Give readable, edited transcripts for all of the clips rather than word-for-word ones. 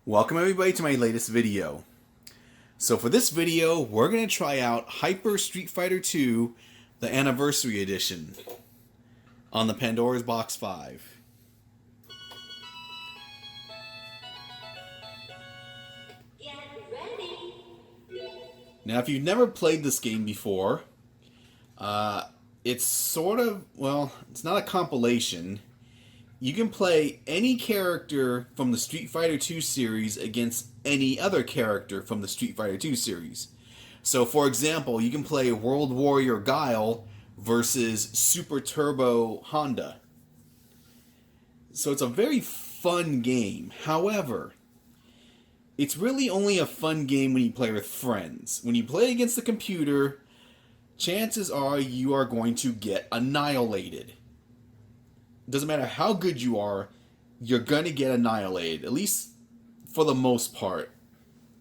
Welcome everybody to my latest video. So for this video, we're going to try out Hyper Street Fighter 2, the Anniversary Edition, on the Pandoras Box 5. Get ready. Now if you've never played this game before, it's sort of, well, it's not a compilation. You can play any character from the Street Fighter 2 series against any other character from the Street Fighter 2 series. So, for example, you can play World Warrior Guile versus Super Turbo Honda. So it's a very fun game. However, it's really only a fun game when you play with friends. When you play against the computer, chances are you are going to get annihilated. Doesn't matter how good you are, you're going to get annihilated, at least for the most part.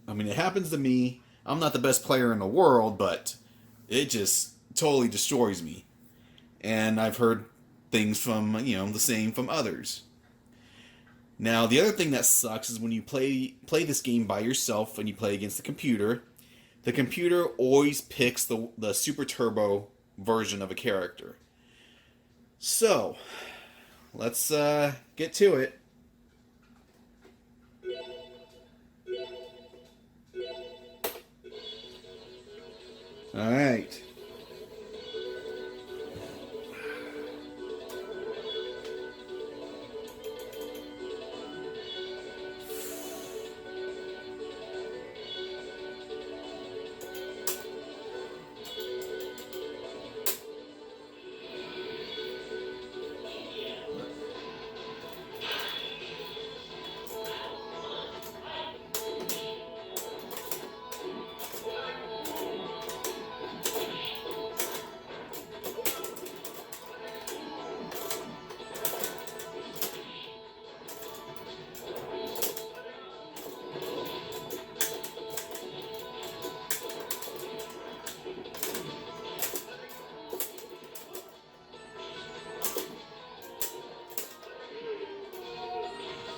I mean, it happens to me. I'm not the best player in the world, but it just totally destroys me. And I've heard things from, the same from others. Now, the other thing that sucks is when you play this game by yourself and you play against the computer always picks the Super Turbo version of a character. So, let's get to it. All right.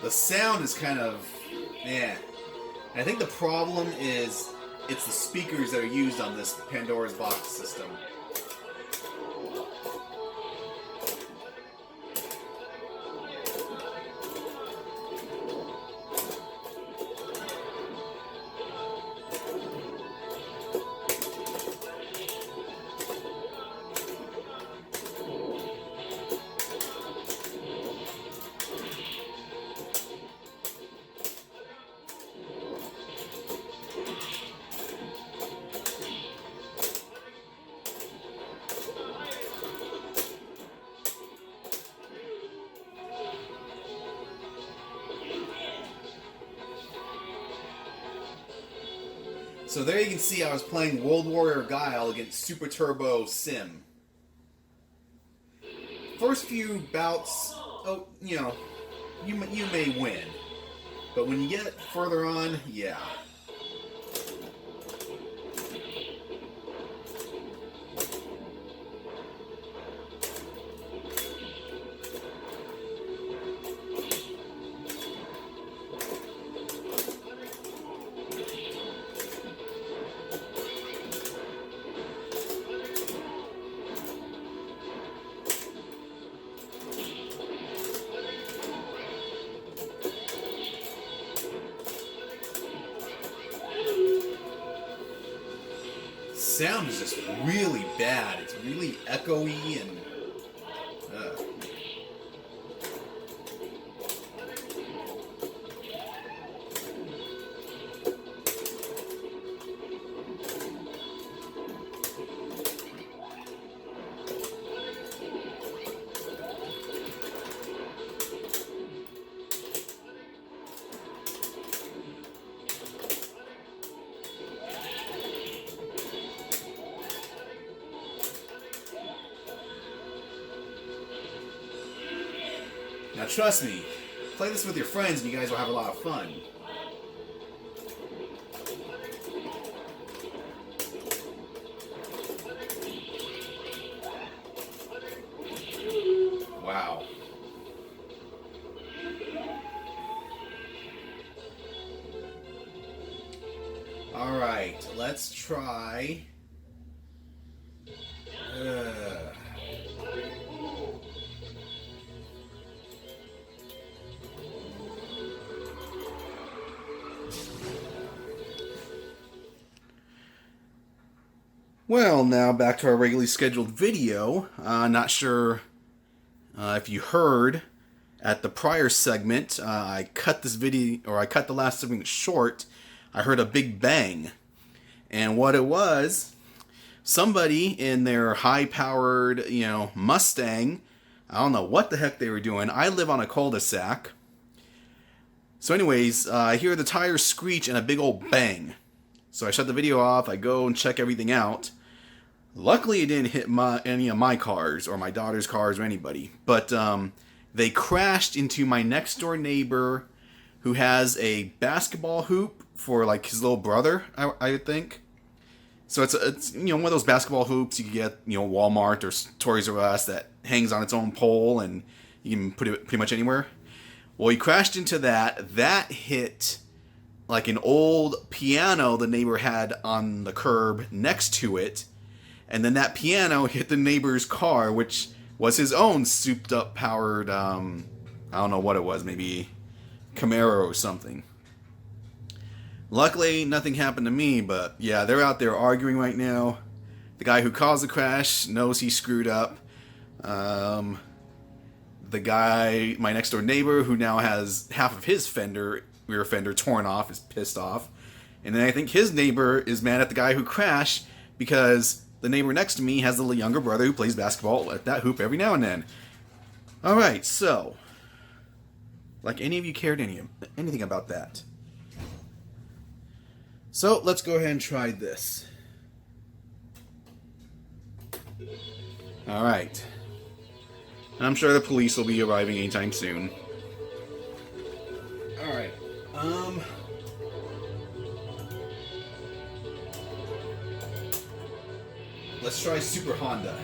The sound is kind of, man. I think the problem is it's the speakers that are used on this Pandora's box system. So there you can see I was playing World Warrior Guile against Super Turbo Sim. First few bouts, you may win. But when you get further on, yeah. Sound is just really bad. It's really echoey and Now trust me, play this with your friends and you guys will have a lot of fun. Wow. Alright, let's try... Well, now back to our regularly scheduled video. Not sure if you heard at the prior segment, I cut this video, or I cut the last segment short. I heard a big bang. And what it was, somebody in their high-powered, Mustang, I don't know what the heck they were doing. I live on a cul-de-sac. So anyways, I hear the tires screech and a big old bang. So I shut the video off, I go and check everything out. Luckily, it didn't hit any of my cars, or my daughter's cars, or anybody. But they crashed into my next-door neighbor, who has a basketball hoop for, like, his little brother, I would think. So it's one of those basketball hoops you can get, Walmart or Toys R Us, that hangs on its own pole, and you can put it pretty much anywhere. Well, he crashed into that. That hit, like, an old piano the neighbor had on the curb next to it. And then that piano hit the neighbor's car, which was his own souped-up powered, I don't know what it was, maybe Camaro or something. Luckily, nothing happened to me, but yeah, they're out there arguing right now. The guy who caused the crash knows he screwed up. The guy, my next-door neighbor, who now has half of his rear fender torn off, is pissed off. And then I think his neighbor is mad at the guy who crashed because the neighbor next to me has a little younger brother who plays basketball at that hoop every now and then. Alright, so, like any of you cared anything about that. So, let's go ahead and try this. Alright. I'm sure the police will be arriving anytime soon. Alright, let's try Super Honda.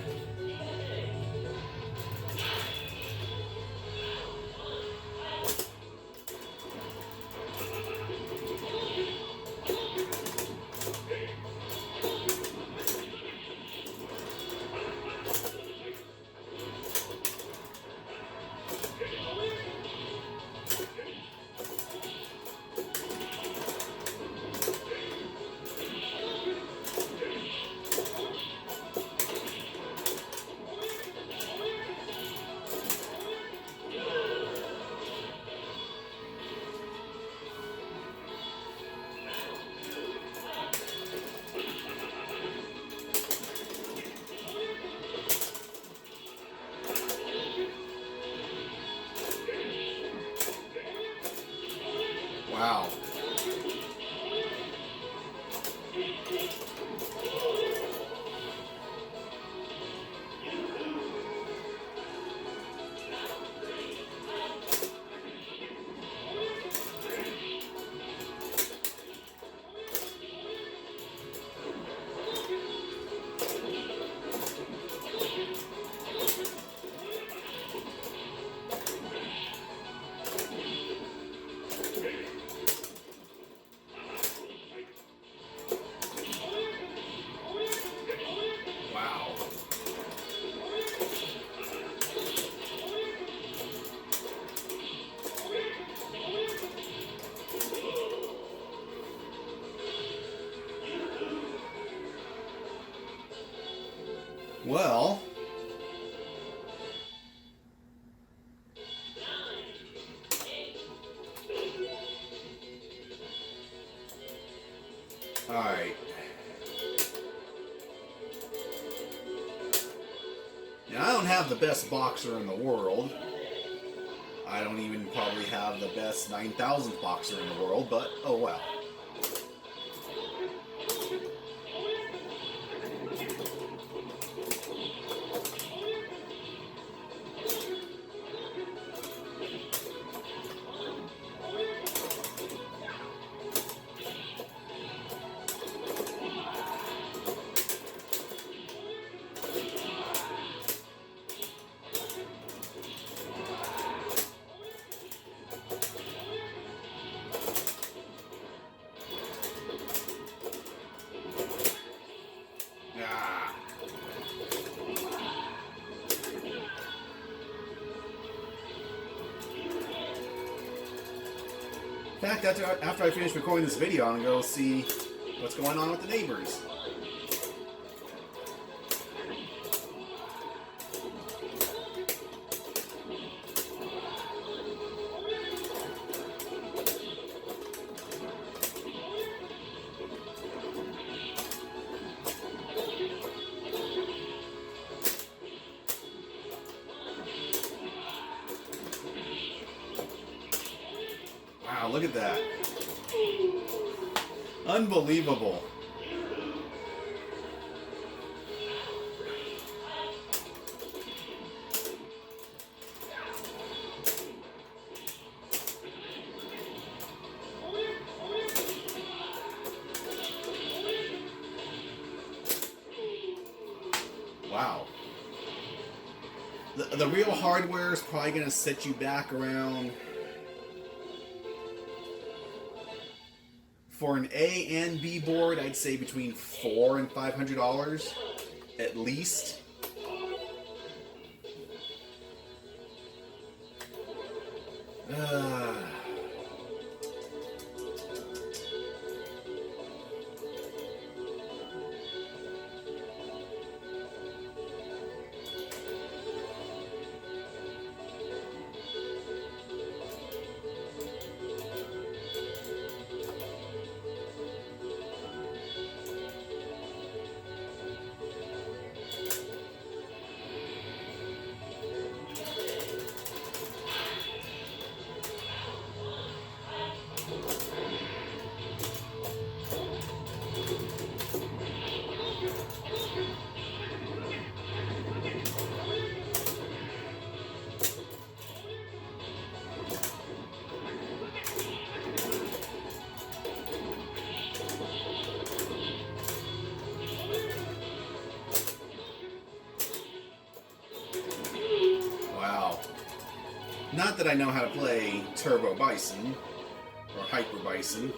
Wow. Well, alright. Now, I don't have the best boxer in the world. I don't even probably have the best 9,000th boxer in the world, but oh well. In fact, after I finish recording this video, I'm going to go see what's going on with the neighbors. Wow, look at that. Unbelievable. Wow. The real hardware is probably going to set you back around... For an A and B board, I'd say between $400 and $500 at least. Not that I know how to play Turbo Bison or Hyper Bison.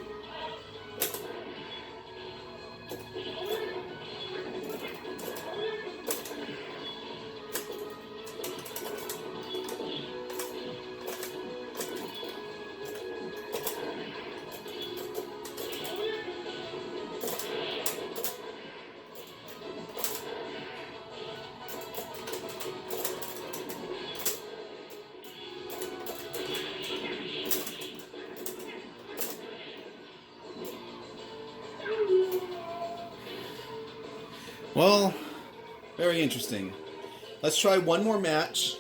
Well, very interesting. Let's try one more match.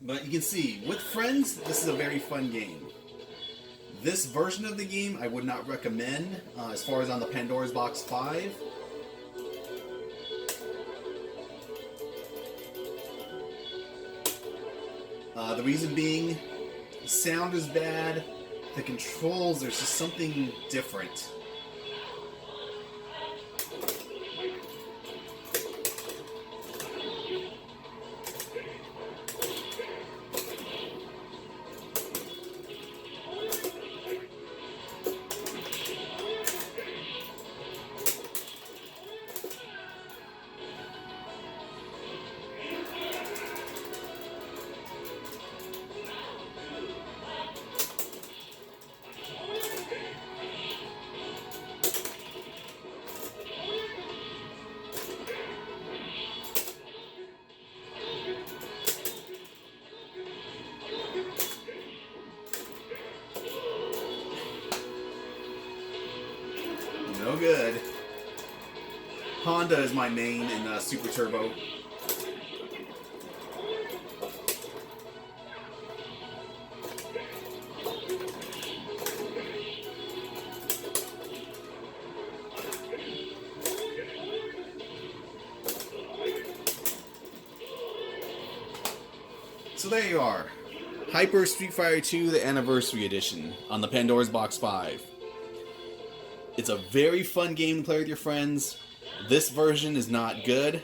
But you can see, with friends, this is a very fun game. This version of the game I would not recommend as far as on the Pandora's Box 5. The reason being, the sound is bad, the controls, there's just something different. No good. Honda is my main in Super Turbo. So there you are. Hyper Street Fighter 2, the Anniversary Edition on the Pandora's Box 5. It's a very fun game to play with your friends. This version is not good.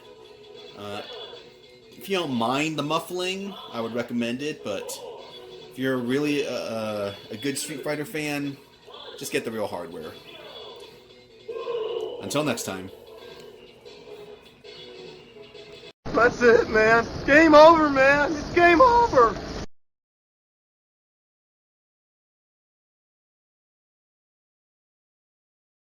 If you don't mind the muffling, I would recommend it, but if you're really a good Street Fighter fan, just get the real hardware. Until next time. That's it, man. Game over, man. It's game over.